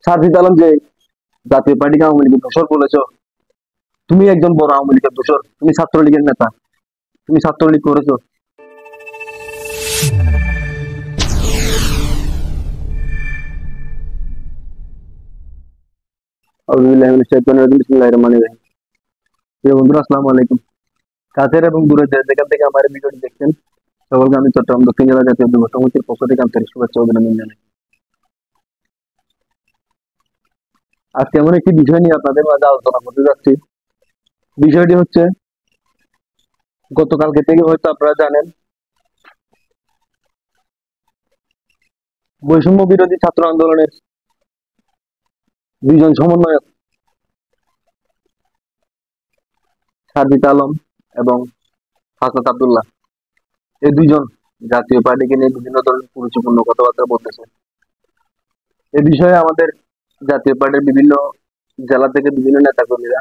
সাজিদ আলম যে জাতীয় পার্টিকে আওয়ামী লীগের দোষর বলেছ, তুমি একজন বড় আওয়ামী লীগের দোষর, তুমি ছাত্রলীগের নেতা, তুমি ছাত্রলীগ করেছো। বন্ধুরা আসসালামু আলাইকুম। কাছের এবং দূরের যে যেখান থেকে আমার ভিডিওটি দেখছেন সকলকে আমি চট্টগ্রাম দক্ষিণ জেলা জাতীয় যুব সমিতির পক্ষ থেকে আন্তরিক শুভেচ্ছা ও অভিনন্দন জানাই। আজকে এমন একটি বিষয় নিয়ে আপনাদের মাঝে আলোচনা করতে যাচ্ছি। বিষয়টি হচ্ছে, গতকালকে থেকে হয়তো আপনারা জানেন, বৈষম্য বিরোধী ছাত্র আন্দোলনের দুইজন সমন্বয়ক সাজিদ আলম এবং হাসনাত আব্দুল্লাহ, এই দুইজন জাতীয় পার্টিকে নিয়ে বিভিন্ন ধরনের গুরুত্বপূর্ণ কথাবার্তা বলতেছে। এ বিষয়ে আমাদের জাতীয় পার্টির বিভিন্ন জেলা থেকে বিভিন্ন নেতাকর্মীরা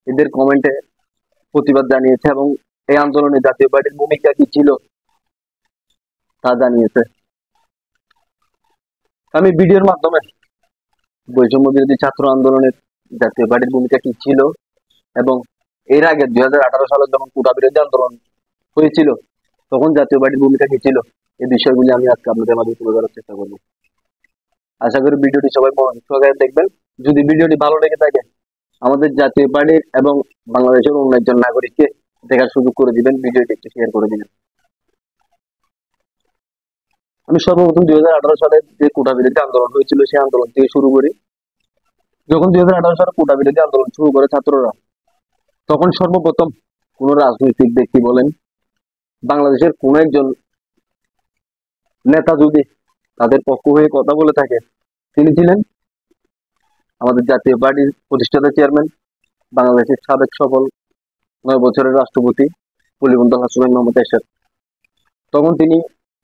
এদের কমেন্টে প্রতিবাদ জানিয়েছে এবং এই আন্দোলনে জাতীয় পার্টির ভূমিকা কি ছিল তা জানিয়েছে। আমি ভিডিওর মাধ্যমে বৈষম্য বিরোধী ছাত্র আন্দোলনের জাতীয় পার্টির ভূমিকা কি ছিল এবং এর আগে 2018 সালে যখন কোটা বিরোধী আন্দোলন হয়েছিল তখন জাতীয় পার্টির ভূমিকা কি ছিল, এই বিষয়গুলি আমি আজকে আপনাদের মাঝে তুলে ধরার চেষ্টা করবো। আশা করি ভিডিওটি সবাই মনোযোগ সহকারে দেখবেন। যদি ভিডিওটি ভালো লেগে থাকে আমাদের জাতীয় পার্টির এবং বাংলাদেশের অন্য একজন নাগরিককে দেখার সুযোগ করে দিবেন, ভিডিওটি একটু শেয়ার করে দিবেন। আমি সর্বপ্রথম 2018 সালে যে কোটা বিরোধী আন্দোলন হয়েছিল সেই আন্দোলন থেকে শুরু করি। যখন 2018 সালে কোটা বিরোধী আন্দোলন শুরু করে ছাত্ররা, তখন সর্বপ্রথম কোন রাজনৈতিক ব্যক্তি বলেন, বাংলাদেশের কোন একজন নেতা যদি তাদের পক্ষ হয়ে কথা বলে থাকে, তিনি ছিলেন আমাদের জাতীয় পার্টির প্রতিষ্ঠাতা চেয়ারম্যান, বাংলাদেশের সাবেক সফল 9 বছরের রাষ্ট্রপতি বঙ্গবন্ধু হাসান মোহাম্মদ এরশাদ। তখন তিনি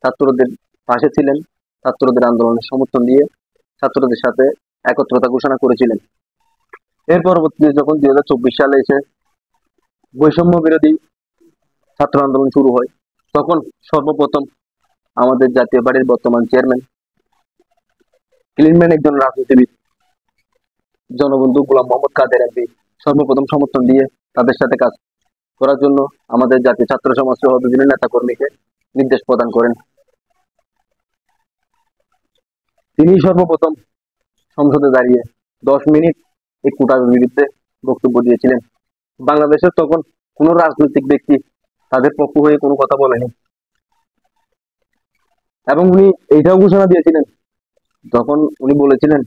ছাত্রদের পাশে ছিলেন, ছাত্রদের আন্দোলনের সমর্থন দিয়ে ছাত্রদের সাথে একত্রতা ঘোষণা করেছিলেন। এর পরবর্তীতে যখন 2024 সালে এসে বৈষম্য বিরোধী ছাত্র আন্দোলন শুরু হয়, তখন সর্বপ্রথম আমাদের জাতীয় পার্টির বর্তমান চেয়ারম্যান, ক্লিনম্যান একজন রাজনীতিবিদ জনবন্ধু গোলাম মোহাম্মদ কাদের এমপি সর্বপ্রথম সমর্থন দিয়ে তাদের সাথে কাজ করার জন্য আমাদের জাতীয় ছাত্র সমাজ সহ বিভিন্ন নেতা কর্মীকে নির্দেশ প্রদান করেন। তিনি সর্বপ্রথম সংসদে দাঁড়িয়ে 10 মিনিট এই কোটার বিরুদ্ধে বক্তব্য দিয়েছিলেন। বাংলাদেশের তখন কোন রাজনৈতিক ব্যক্তি তাদের পক্ষ হয়ে কোনো কথা বলেনি এবং উনি এইটাও ঘোষণা দিয়েছিলেন, তখন উনি বলেছিলেন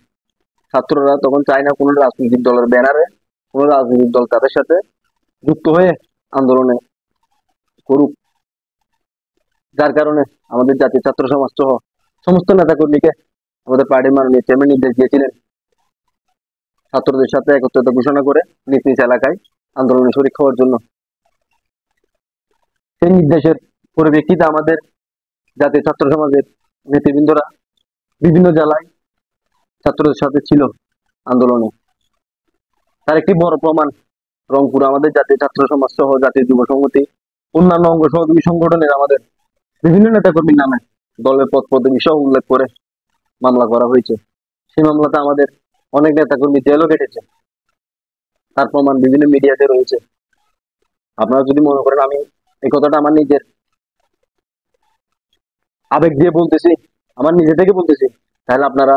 ছাত্ররা তখন চায় না কোন রাজনৈতিক দলের ব্যানারে কোন রাজনৈতিক দল তাদের সাথে যুক্ত হয়ে আন্দোলনে করুক, যার কারণে আমাদের জাতীয় ছাত্র সমাজ সহ সমস্ত নেতাকর্মীকে আমাদের পার্টির মাননীয় চেয়ারম্যান নির্দেশ দিয়েছিলেন ছাত্রদের সাথে একত্রতা ঘোষণা করে নিজ নিজ এলাকায় আন্দোলনে শরিক হওয়ার জন্য। সেই নির্দেশের পরিপ্রেক্ষিতে আমাদের জাতীয় ছাত্র সমাজের নেতৃবৃন্দরা বিভিন্ন জেলায় ছাত্রদের সাথে ছিল আন্দোলনে। তার একটি বড় প্রমাণ রংপুর আমাদের জাতীয় ছাত্র সমাজ সহ জাতীয় যুব সংহতি অন্যান্য অঙ্গ সহযোগী সংগঠনের আমাদের বিভিন্ন নেতাকর্মীর নামে দলের পদ পদবি সহ উল্লেখ করে মামলা করা হয়েছে। সেই মামলাতে আমাদের অনেক নেতাকর্মী জেলও কেটেছে, তার প্রমাণ বিভিন্ন মিডিয়াতে রয়েছে। আপনারা যদি মনে করেন আমি এই কথাটা আমার নিজের আবেগ দিয়ে বলতেছি, আমার নিজে থেকে বলতেছি, তাহলে আপনারা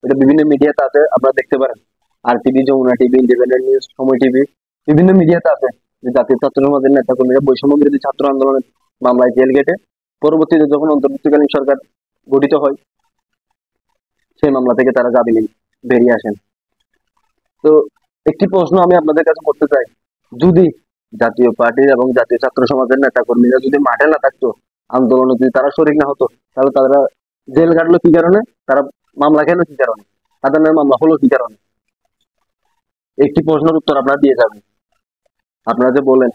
এটা বিভিন্ন মিডিয়াতে আছে, আপনারা দেখতে পারেন। আর TV, Jamuna TV, Independent news, Somoy TV, বিভিন্ন মিডিয়াতে আছে যে জাতীয় ছাত্র সমাজের নেতাকর্মীরা বৈষম্য বিরোধী ছাত্র আন্দোলনের মামলায় জেল গেটে পরবর্তীতে যখন অন্তর্বর্তীকালীন সরকার গঠিত হয় সেই মামলা থেকে তারা জামিনে বেরিয়ে আসেন। তো একটি প্রশ্ন আমি আপনাদের কাছে করতে চাই, যদি জাতীয় পার্টির এবং জাতীয় ছাত্র সমাজের নেতাকর্মীরা যদি মাঠে না থাকতো, আন্দোলনে যদি তারা শরিক না হতো, তাহলে তারা জেল কাটলো কি কারণে, তারা মামলা খেলো কি কারণে, তাদের নামে মামলা হলো কি কারণে? একটি প্রশ্নের উত্তর আপনারা দিয়ে যাবেন। আপনারা যে বলেন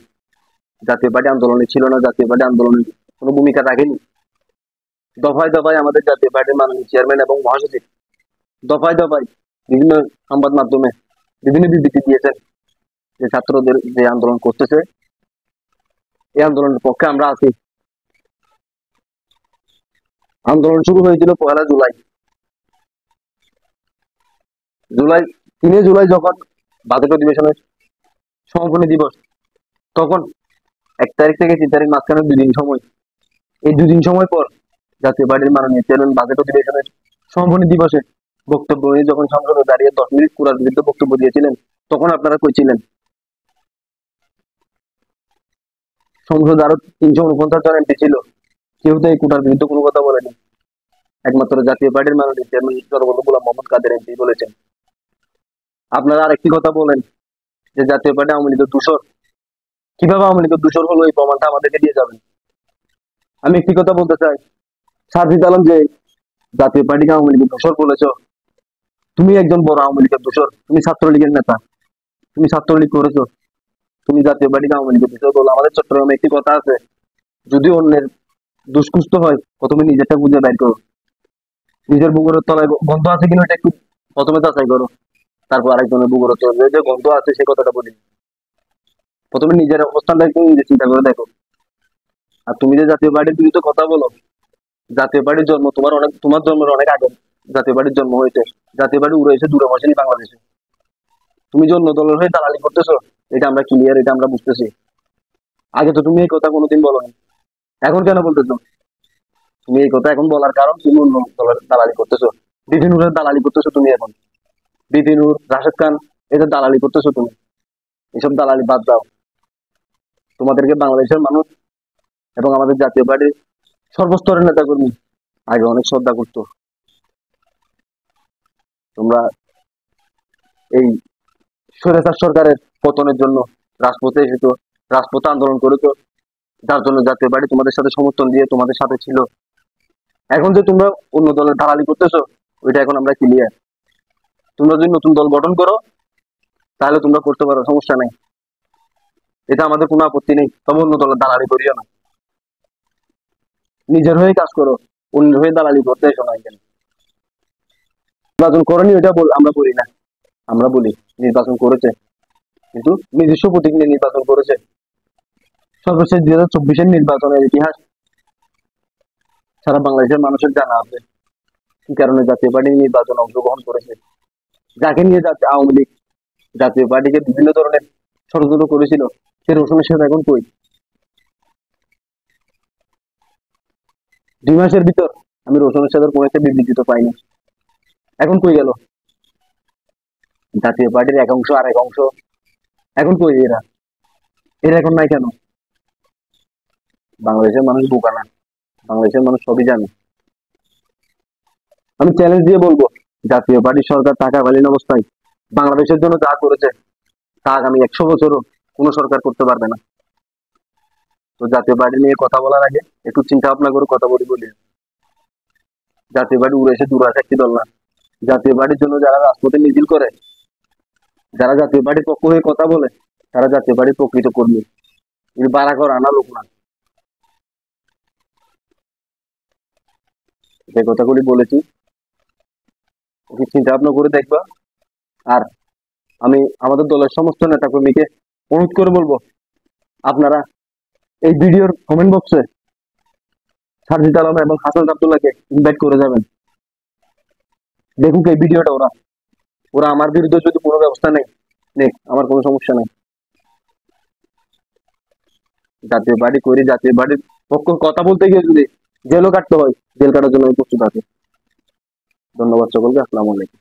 জাতীয় পার্টি আন্দোলনে ছিল না, জাতীয় পার্টি আন্দোলনে কোনো ভূমিকা রাখেনি, দফায় দফায় আমাদের জাতীয় পার্টির মাননীয় চেয়ারম্যান এবং মহাসচিব দফায় দফায় বিভিন্ন সংবাদ মাধ্যমে বিভিন্ন বিবৃতি দিয়েছেন যে ছাত্রদের যে আন্দোলন করতেছে এই আন্দোলনের পক্ষে আমরা আছি। আন্দোলন শুরু হয়েছিল 1 জুলাই, জুলাই 3 জুলাই যখন বাজেট অধিবেশনের সমাপনী দিবস, তখন 1 তারিখ থেকে 3 তারিখ মাঝখানে 2 দিন সময়, এই 2 দিন সময় পর জাতীয় পার্টির মাননীয় চেয়ারম্যান বাজেট অধিবেশনের সমাপনী দিবসে বক্তব্য নিয়ে যখন সংসদে দাঁড়িয়ে 10 মিনিট কুড়ার বিরুদ্ধে বক্তব্য দিয়েছিলেন, তখন আপনারা কই ছিলেন? সংসদে আরো 349 জন এমপি ছিল, কেউ তো এই কোটার বিরুদ্ধে কোনো কথা বলেনি। একমাত্র জাতীয় পার্টির মাননীয় চেয়ারম্যান জনবল গোলাম মোহাম্মদ কাদের এমপি বলেছেন। আপনারা আরেকটি কথা বলেন যে জাতীয় পার্টি আওয়ামী লীগের দূষর। কিভাবে আওয়ামী লীগের দূষর হলো এই প্রমাণটা আমাদেরকে দিয়ে যাবেন। আমি একটি কথা বলতে চাই, সাজিদ আলম যে জাতীয় পার্টিকে আওয়ামী লীগের দূষর বলেছ, তুমি একজন বড় আওয়ামী লীগের দূষর, তুমি ছাত্রলীগের নেতা, তুমি ছাত্রলীগ করেছো, তুমি জাতীয় পার্টিকে আওয়ামী লীগের দূষর বলো। আমাদের চট্টগ্রামে একটি কথা আছে, যদি অন্যের দুষ্কুস্ত হয় প্রথমে নিজেরটা বুঝে বের করো, নিজের বুকের তলায় গন্ধ আছে কিনা এটা একটু প্রথমে যাচাই করো, তারপর আরেকজনের বুকের তলায় যে গন্ধ আছে সে কথাটা বলি। প্রথমে নিজের অবস্থানটা একটু নিজে চিন্তা করে দেখো। আর তুমি যে জাতীয় পার্টির বিরুদ্ধে কথা বলো, জাতীয় পার্টির জন্ম তোমার জন্মের অনেক আগে জাতীয় পার্টির জন্ম হয়েছে। জাতীয় পার্টি উড়ে এসে দূরে বসেনি বাংলাদেশে। তুমি যে অন্য দলের হয়ে দালালি করতেছো, এটা আমরা ক্লিয়ার, এটা আমরা বুঝতেছি। আগে তো তুমি এই কথা কোনোদিন বলোনি, এখন কেন বলতেছো? তুমি এই কথা এখন বলার কারণ তুমি অন্য দলের দালালি করতেছো, বিপিনুরের দালালি করতেছো তুমি এখন। বিপিনুর, রাশেদ খান, এদের দালালি করতেছো তুমি। এসব দালালি বাদ দাও। তোমাদেরকে বাংলাদেশের মানুষ এবং আমাদের জাতীয় পার্টির সর্বস্তরের নেতাকর্মী আগে অনেক শ্রদ্ধা করতো। তোমরা এই স্বৈরাচার সরকারের পতনের জন্য রাজপথে এসেছো, রাজপথে আন্দোলন করেছো, যার জন্য জাতীয় পার্টি তোমাদের সাথে সমর্থন দিয়ে তোমাদের সাথে ছিল। এখন যে তোমরা অন্য দলের দালালি করতেছো, ওইটা এখন আমরা ক্লিয়ার। তোমরা যদি নতুন দল গঠন করো তাহলে তোমরা করতে পারো, সমস্যা নেই, এটা আমাদের কোনো আপত্তি নেই। তবে অন্য দলের দালালি করিও না, নিজের হয়ে কাজ করো, অন্যের হয়ে দালালি করতে এসো না। এখানে নির্বাচন করেনি ওইটা আমরা বলি না, আমরা বলি নির্বাচন করেছে, কিন্তু নিজস্ব প্রতীক নিয়ে নির্বাচন করেছে। সর্বশেষ 2024-এর নির্বাচনের ইতিহাস সারা বাংলাদেশের মানুষের জানা আছে, কি কারণে জাতীয় পার্টি নির্বাচন অংশগ্রহণ করেছে। যাকে নিয়ে আওয়ামী লীগ জাতীয় পার্টিকে বিভিন্ন ধরনের ষড়যন্ত্র করেছিল, সে রসুনের সাথে এখন কই? 2 মাসের ভিতর আমি রসুনের সাথে কোনো একটা বিবৃতি তো পাইনি, এখন কই গেল? জাতীয় পার্টির এক অংশ আর এক অংশ এখন কই? এরা এরা এখন নাই কেন? বাংলাদেশের মানুষ বোকা না, বাংলাদেশের মানুষ সবই জানে। আমি চ্যালেঞ্জ দিয়ে বলবো, জাতীয় পার্টি সরকার থাকাকালীন অবস্থায় বাংলাদেশের জন্য যা করেছে তা আগামী 100 বছরও কোনো সরকার করতে পারবে না। তো জাতীয় পার্টি নিয়ে কথা বলার আগে একটু চিন্তা ভাবনা করে কথা বলি। জাতীয় পার্টি উড়ে এসে দূরে আসা একটি দল না। জাতীয় পার্টির জন্য যারা রাজপথে মিছিল করে, যারা জাতীয় পার্টির পক্ষ হয়ে কথা বলে, তারা জাতীয় পার্টির প্রকৃত কর্মী, বাড়া করা আনা লোক না। যে কথাগুলি বলেছি চিন্তা ভাবনা করে দেখবা। আর আমি আমাদের দলের সমস্ত নেতাকর্মীকে অনুরোধ করে বলবো, আপনারা এই ভিডিওর কমেন্ট বক্সে সারজিদ আলম এবং হাসান আব্দুল্লাহকে ইনভাইট করে যাবেন। দেখুক এই ভিডিওটা, ওরা আমার বিরুদ্ধে যদি কোনো ব্যবস্থা নেই, আমার কোনো সমস্যা নেই। জাতীয় পার্টি করি, জাতীয় পার্টির পক্ষ কথা বলতে গিয়ে যদি জেলও কাটতে হয়, জেল কাটার জন্য আমি প্রস্তুত আছি। ধন্যবাদ সকলকে, আসসালামু আলাইকুম।